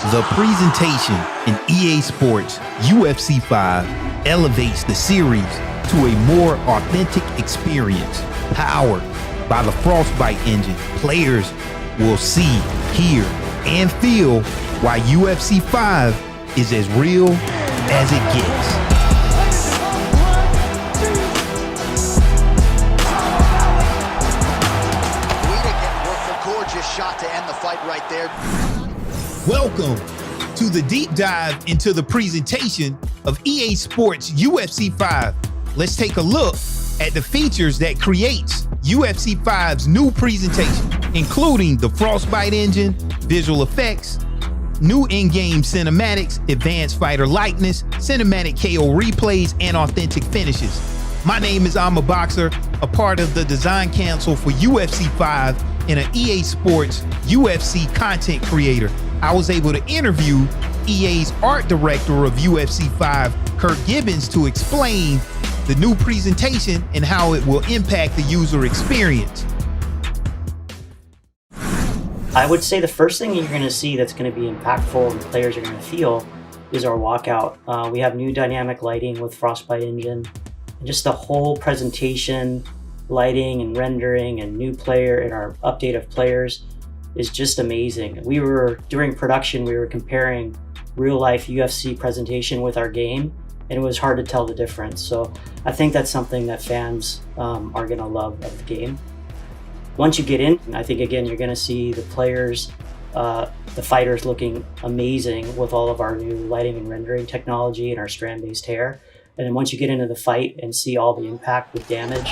The presentation in EA Sports UFC 5 elevates the series to a more authentic experience. Powered by the Frostbite engine, players will see, hear, and feel why UFC 5 is as real as it gets. Gorgeous shot to end the fight right there. Welcome to the deep dive into the presentation of EA Sports UFC 5. Let's take a look at the features that creates UFC 5's new presentation, including the Frostbite engine, visual effects, new in-game cinematics, advanced fighter likeness, cinematic KO replays, and authentic finishes. My name is ImUhBoxer, a part of the design council for UFC 5 and an EA Sports UFC content creator. I was able to interview EA's art director of UFC 5, Kurt Gibbons, to explain the new presentation and how it will impact the user experience. I would say the first thing you're going to see that's going to be impactful and the players are going to feel is our walkout. We have new dynamic lighting with Frostbite engine, and just the whole presentation, lighting and rendering and new player and our update of players is just amazing. During production, we were comparing real life UFC presentation with our game, and it was hard to tell the difference. So I think that's something that fans are gonna love of the game. Once you get in, I think again, you're gonna see the players, the fighters looking amazing with all of our new lighting and rendering technology and our strand-based hair. And then once you get into the fight and see all the impact with damage,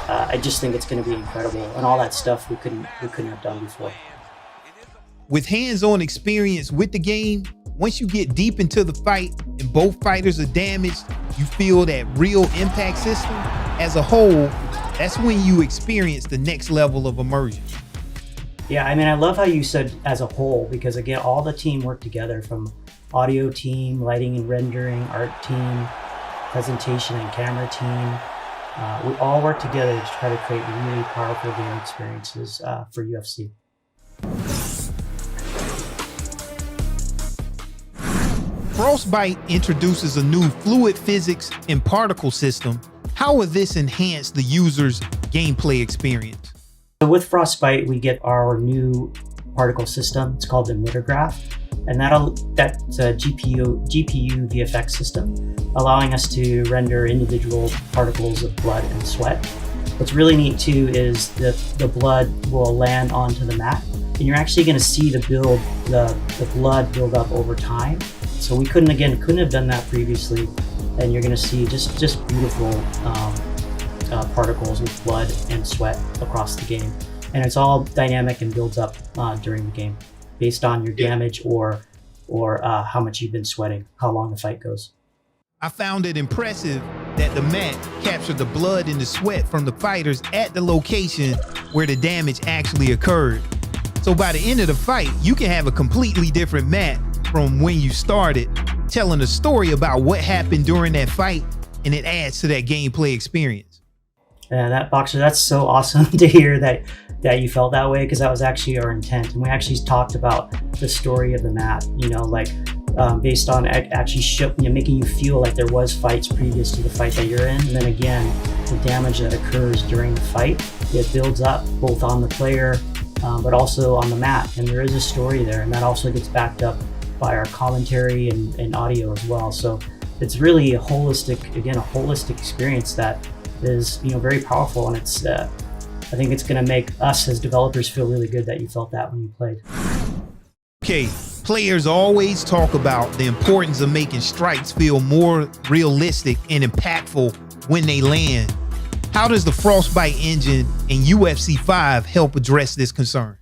I just think it's going to be incredible, and all that stuff we couldn't have done before. With hands-on experience with the game, once you get deep into the fight and both fighters are damaged, you feel that real impact system. As a whole, that's when you experience the next level of immersion. Yeah, I mean, I love how you said as a whole, because again, all the team worked together, from audio team, lighting and rendering, art team, presentation and camera team. We all work together to try to create really powerful game experiences for UFC. Frostbite introduces a new fluid physics and particle system. How will this enhance the user's gameplay experience? So with Frostbite, we get our new particle system. It's called the emitter graph, and that's a GPU VFX system, allowing us to render individual particles of blood and sweat. What's really neat too is that the blood will land onto the mat, and you're actually going to see the blood build up over time. So we couldn't have done that previously, and you're going to see just beautiful particles with blood and sweat across the game, and it's all dynamic and builds up during the game based on your damage or how much you've been sweating, how long the fight goes. I found it impressive that the mat captured the blood and the sweat from the fighters at the location where the damage actually occurred. So by the end of the fight, you can have a completely different mat from when you started, telling a story about what happened during that fight, and it adds to that gameplay experience. Yeah, that's so awesome to hear that you felt that way, because that was actually our intent. And we actually talked about the story of the mat, based on actually making you feel like there was fights previous to the fight that you're in. And then again, the damage that occurs during the fight, it builds up both on the player, but also on the mat. And there is a story there, and that also gets backed up by our commentary and audio as well. So it's really a holistic experience that is, very powerful. And it's, I think it's going to make us as developers feel really good that you felt that when you played. Okay, players always talk about the importance of making strikes feel more realistic and impactful when they land. How does the Frostbite engine in UFC 5 help address this concern?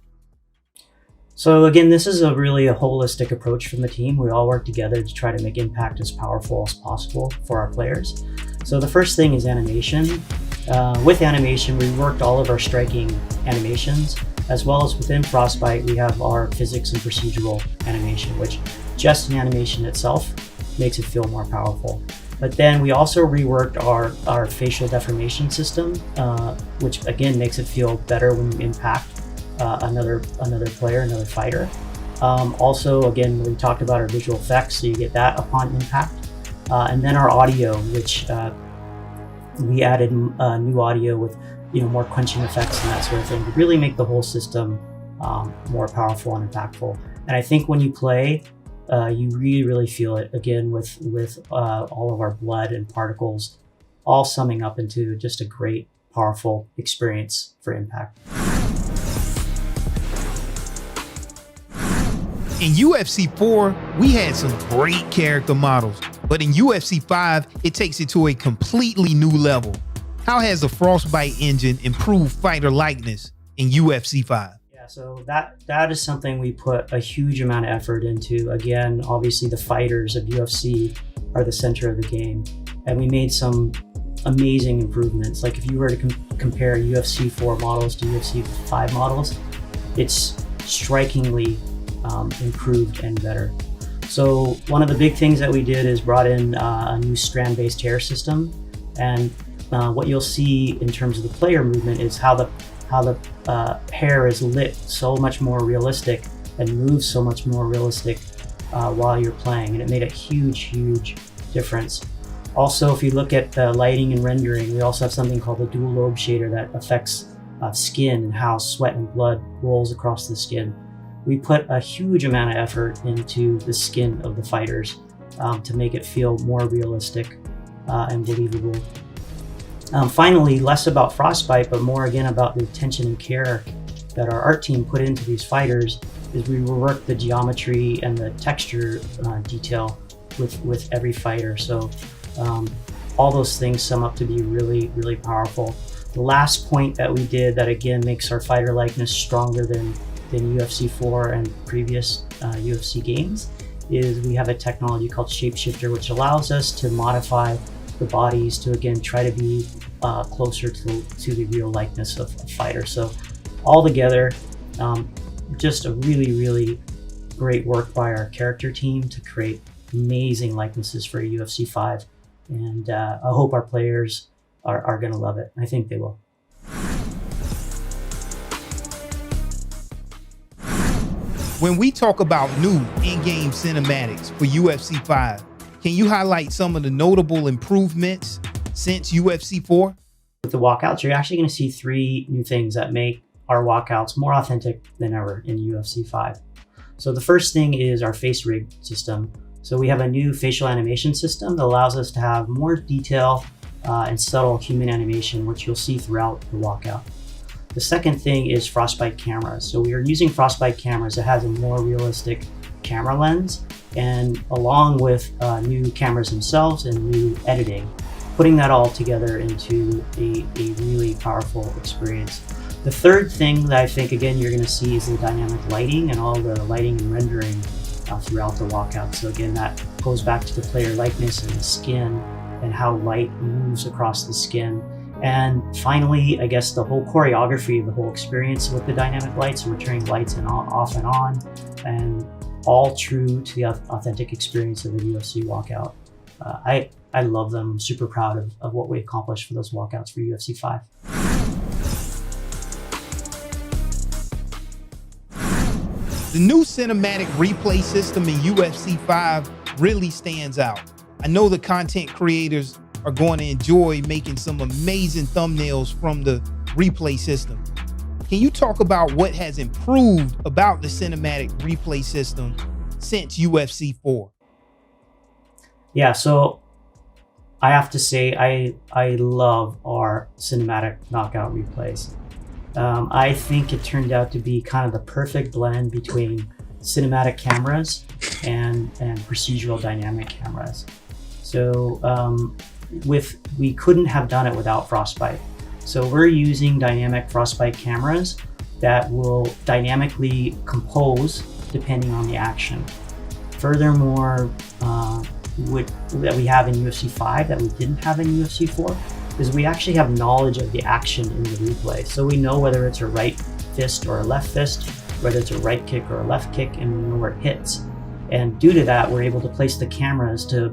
So again, this is a holistic approach from the team. We all work together to try to make impact as powerful as possible for our players. So the first thing is animation. With animation, we worked all of our striking animations, as well as within Frostbite, we have our physics and procedural animation, which just an animation itself makes it feel more powerful. But then we also reworked our facial deformation system, which again makes it feel better when you impact another player, another fighter. Also, again, we talked about our visual effects, so you get that upon impact. And then our audio, which we added new audio with more quenching effects and that sort of thing to really make the whole system more powerful and impactful. And I think when you play, you really feel it, again, with all of our blood and particles all summing up into just a great, powerful experience for impact. In UFC 4, we had some great character models, but in UFC 5, it takes it to a completely new level. How has the Frostbite engine improved fighter likeness in UFC 5? Yeah, so that is something we put a huge amount of effort into. Again, obviously the fighters of UFC are the center of the game, and we made some amazing improvements. Like if you were to compare UFC 4 models to UFC 5 models, it's strikingly improved and better. So one of the big things that we did is brought in a new strand-based hair system, and what you'll see in terms of the player movement is how the hair is lit so much more realistic and moves so much more realistic while you're playing, and it made a huge difference. Also, if you look at the lighting and rendering, we also have something called the dual lobe shader that affects skin and how sweat and blood rolls across the skin. We put a huge amount of effort into the skin of the fighters to make it feel more realistic and believable. Finally, less about Frostbite, but more again about the attention and care that our art team put into these fighters, is we reworked the geometry and the texture detail with every fighter. So all those things sum up to be really powerful. The last point that we did that again makes our fighter likeness stronger than UFC 4 and previous UFC games is we have a technology called Shapeshifter, which allows us to modify the bodies to again try to be closer to the real likeness of a fighter. So altogether, just a really great work by our character team to create amazing likenesses for UFC 5, and I hope our players are going to love it. I think they will. When we talk about new in-game cinematics for UFC 5, can you highlight some of the notable improvements since UFC 4? With the walkouts, you're actually going to see 3 new things that make our walkouts more authentic than ever in UFC 5. So the first thing is our face rig system. So we have a new facial animation system that allows us to have more detail and subtle human animation, which you'll see throughout the walkout. The second thing is Frostbite cameras. So we are using Frostbite cameras that has a more realistic camera lens, and along with new cameras themselves and new editing, putting that all together into a really powerful experience. The third thing that I think, again, you're going to see is the dynamic lighting and all the lighting and rendering throughout the walkout. So again, that goes back to the player likeness and the skin and how light moves across the skin. And finally, I guess the whole choreography of the whole experience with the dynamic lights. We're turning lights off and on, and all true to the authentic experience of the UFC walkout. I love them. I'm super proud of what we accomplished for those walkouts for UFC 5. The new cinematic replay system in UFC 5 really stands out. I know the content creators are going to enjoy making some amazing thumbnails from the replay system. Can you talk about what has improved about the cinematic replay system since UFC 4? Yeah, so I have to say I love our cinematic knockout replays. I think it turned out to be kind of the perfect blend between cinematic cameras and procedural dynamic cameras. So we couldn't have done it without Frostbite. So we're using dynamic Frostbite cameras that will dynamically compose depending on the action. Furthermore, that we have in UFC 5 that we didn't have in UFC 4 is we actually have knowledge of the action in the replay. So we know whether it's a right fist or a left fist, whether it's a right kick or a left kick, and we know where it hits. And due to that, we're able to place the cameras to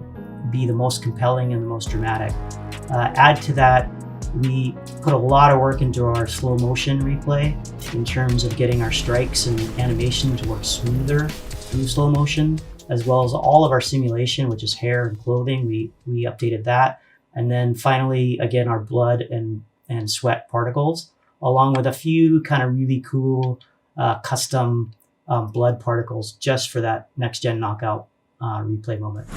be the most compelling and the most dramatic. Add to that we put a lot of work into our slow motion replay in terms of getting our strikes and animation to work smoother through slow motion, as well as all of our simulation, which is hair and clothing. We updated that. And then finally, again, our blood and sweat particles, along with a few kind of really cool custom blood particles just for that next gen knockout replay moment.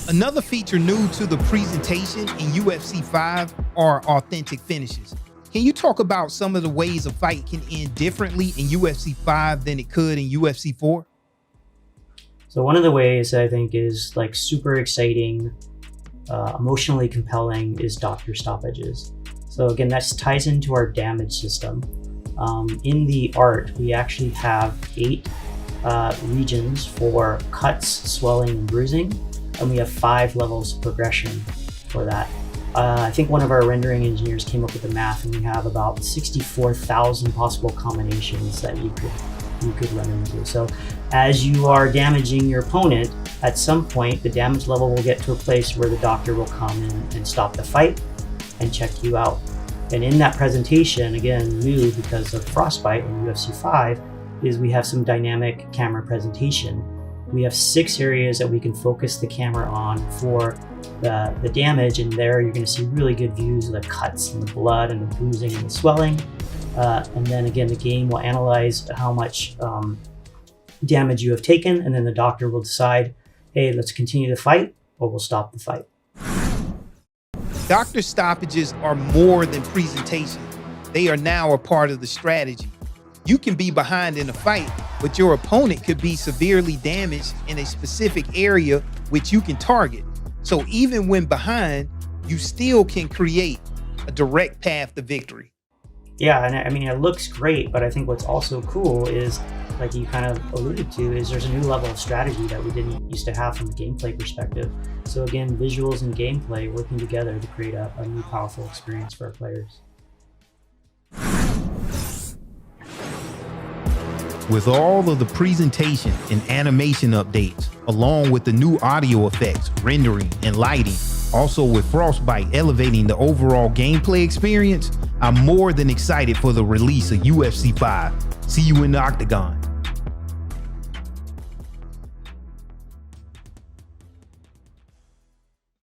Another feature new to the presentation in UFC 5 are authentic finishes. Can you talk about some of the ways a fight can end differently in UFC 5 than it could in UFC 4? So one of the ways I think is like super exciting, emotionally compelling is doctor stoppages. So again, that ties into our damage system. In the art, we actually have 8 regions for cuts, swelling, and bruising, and we have 5 levels of progression for that. I think one of our rendering engineers came up with the math, and we have about 64,000 possible combinations that you could run into. So as you are damaging your opponent, at some point the damage level will get to a place where the doctor will come in and stop the fight and check you out. And in that presentation, again, new because of Frostbite in UFC 5, is we have some dynamic camera presentation. We have 6 areas that we can focus the camera on for the damage, and there you're going to see really good views of the cuts and the blood and the bruising and the swelling. And then again, the game will analyze how much damage you have taken, and then the doctor will decide, hey, let's continue the fight or we'll stop the fight. Doctor stoppages are more than presentation. They are now a part of the strategy. You can be behind in a fight, but your opponent could be severely damaged in a specific area which you can target. So even when behind, you still can create a direct path to victory. Yeah, and I mean, it looks great, but I think what's also cool is, like you kind of alluded to, is there's a new level of strategy that we didn't used to have from a gameplay perspective. So again, visuals and gameplay working together to create a new powerful experience for our players. With all of the presentation and animation updates, along with the new audio effects, rendering, and lighting, also with Frostbite elevating the overall gameplay experience, I'm more than excited for the release of UFC 5. See you in the octagon.